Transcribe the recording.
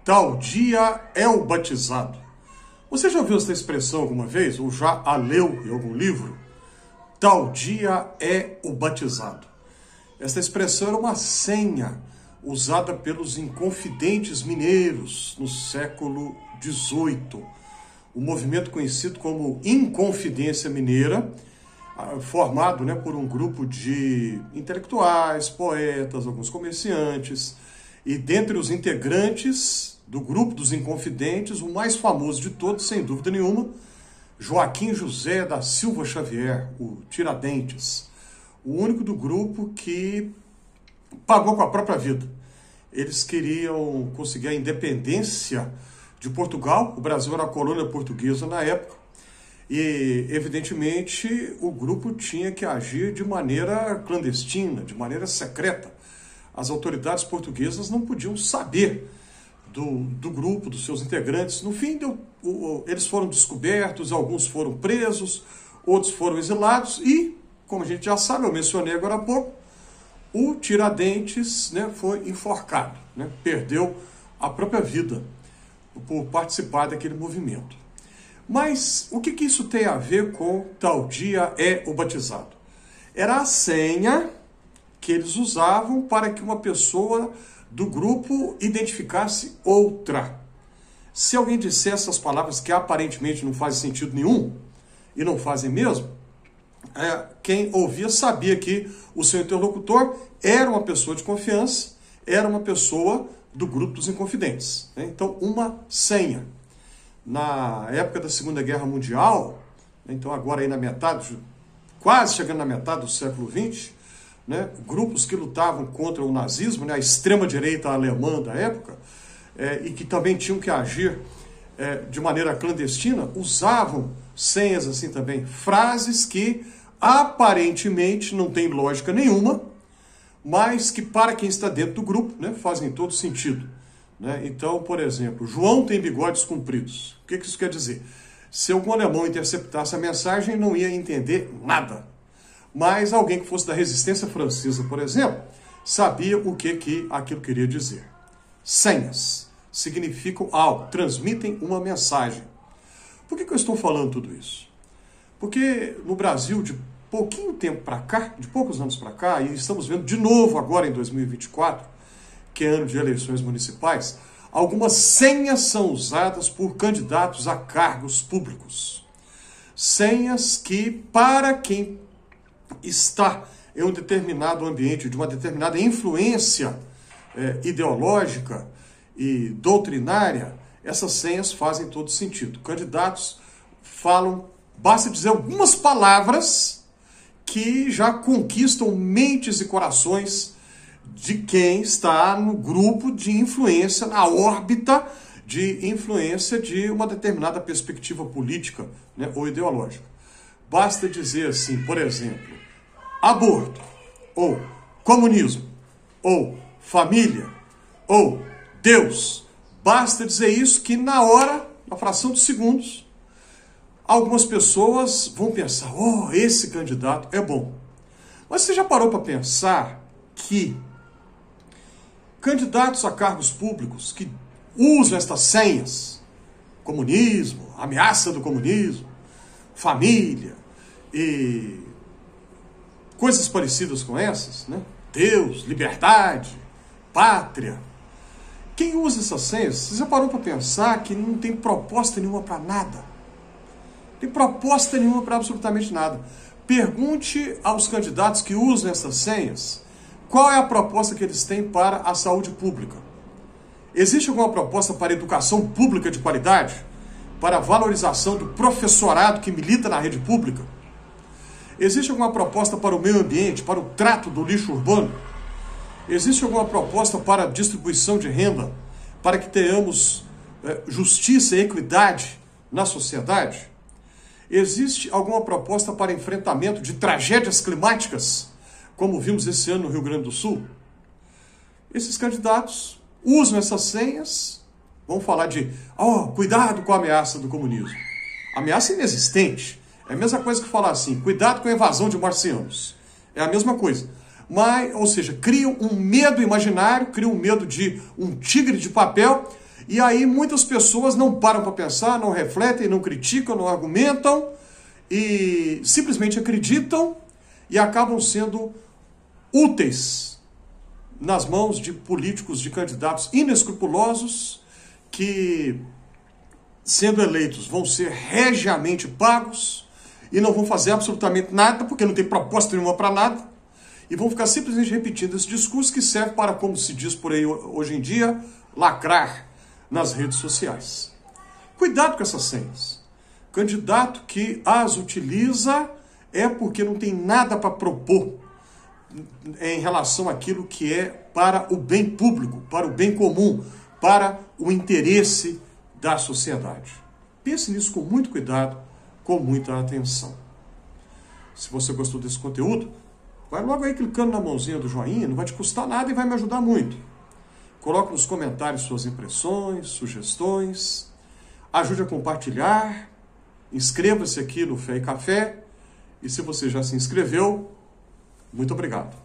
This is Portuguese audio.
Tal dia é o batizado. Você já ouviu essa expressão alguma vez? Ou já a leu em algum livro? Tal dia é o batizado. Essa expressão era uma senha usada pelos inconfidentes mineiros no século XVIII. O movimento conhecido como Inconfidência Mineira, formado por um grupo de intelectuais, poetas, alguns comerciantes, e dentre os integrantes do grupo dos Inconfidentes, o mais famoso de todos, sem dúvida nenhuma, Joaquim José da Silva Xavier, o Tiradentes, o único do grupo que pagou com a própria vida. Eles queriam conseguir a independência de Portugal, o Brasil era a colônia portuguesa na época, e evidentemente o grupo tinha que agir de maneira clandestina, de maneira secreta. As autoridades portuguesas não podiam saber do grupo, dos seus integrantes. No fim, eles foram descobertos, alguns foram presos, outros foram exilados e, como a gente já sabe, eu mencionei agora há pouco, o Tiradentes foi enforcado, perdeu a própria vida por participar daquele movimento. Mas o que isso tem a ver com tal dia é o batizado? Era a senha que eles usavam para que uma pessoa do grupo identificasse outra. Se alguém disser essas palavras que aparentemente não fazem sentido nenhum, e não fazem mesmo, quem ouvia sabia que o seu interlocutor era uma pessoa de confiança, era uma pessoa do grupo dos Inconfidentes. Então, uma senha. Na época da Segunda Guerra Mundial, então agora aí na metade, quase chegando na metade do século XX, grupos que lutavam contra o nazismo, a extrema-direita alemã da época, e que também tinham que agir de maneira clandestina, usavam senhas assim também, frases que aparentemente não têm lógica nenhuma, mas que para quem está dentro do grupo fazem todo sentido. Então, por exemplo, João tem bigodes compridos. O que isso quer dizer? Se algum alemão interceptasse a mensagem, não ia entender nada. Mas alguém que fosse da resistência francesa, por exemplo, sabia o que aquilo queria dizer. Senhas significam algo, transmitem uma mensagem. Por que eu estou falando tudo isso? Porque no Brasil, de pouquinho tempo para cá, de poucos anos para cá, e estamos vendo de novo agora em 2024, que é ano de eleições municipais, algumas senhas são usadas por candidatos a cargos públicos. Senhas que, para quem está em um determinado ambiente, de uma determinada influência ideológica e doutrinária, essas senhas fazem todo sentido. Candidatos falam, basta dizer algumas palavras que já conquistam mentes e corações de quem está no grupo de influência, na órbita de influência de uma determinada perspectiva política ou ideológica. Basta dizer assim, por exemplo, aborto, ou comunismo, ou família, ou Deus. Basta dizer isso que na hora, na fração de segundos, algumas pessoas vão pensar, esse candidato é bom. Mas você já parou para pensar que candidatos a cargos públicos que usam estas senhas, comunismo, ameaça do comunismo, família e coisas parecidas com essas, Deus, liberdade, pátria. Quem usa essas senhas, você já parou para pensar que não tem proposta nenhuma para nada? Não tem proposta nenhuma para absolutamente nada. Pergunte aos candidatos que usam essas senhas qual é a proposta que eles têm para a saúde pública. Existe alguma proposta para a educação pública de qualidade? Para a valorização do professorado que milita na rede pública? Existe alguma proposta para o meio ambiente, para o trato do lixo urbano? Existe alguma proposta para a distribuição de renda, para que tenhamos justiça e equidade na sociedade? Existe alguma proposta para enfrentamento de tragédias climáticas, como vimos esse ano no Rio Grande do Sul? Esses candidatos usam essas senhas, vão falar de, cuidado com a ameaça do comunismo. Ameaça inexistente. É a mesma coisa que falar assim, cuidado com a invasão de marcianos. É a mesma coisa. Mas, ou seja, criam um medo imaginário, criam um medo de um tigre de papel E aí muitas pessoas não param para pensar, não refletem, não criticam, não argumentam e simplesmente acreditam e acabam sendo úteis nas mãos de políticos, de candidatos inescrupulosos que, sendo eleitos, vão ser regiamente pagos e não vão fazer absolutamente nada, porque não tem proposta nenhuma para nada, e vão ficar simplesmente repetindo esse discurso que serve para, como se diz por aí hoje em dia, lacrar nas redes sociais. Cuidado com essas senhas. Candidato que as utiliza é porque não tem nada para propor em relação àquilo que é para o bem público, para o bem comum, para o interesse da sociedade. Pense nisso com muito cuidado, com muita atenção. Se você gostou desse conteúdo, vai logo aí clicando na mãozinha do joinha, não vai te custar nada e vai me ajudar muito. Coloque nos comentários suas impressões, sugestões, ajude a compartilhar, inscreva-se aqui no Fé e Café, e se você já se inscreveu, muito obrigado.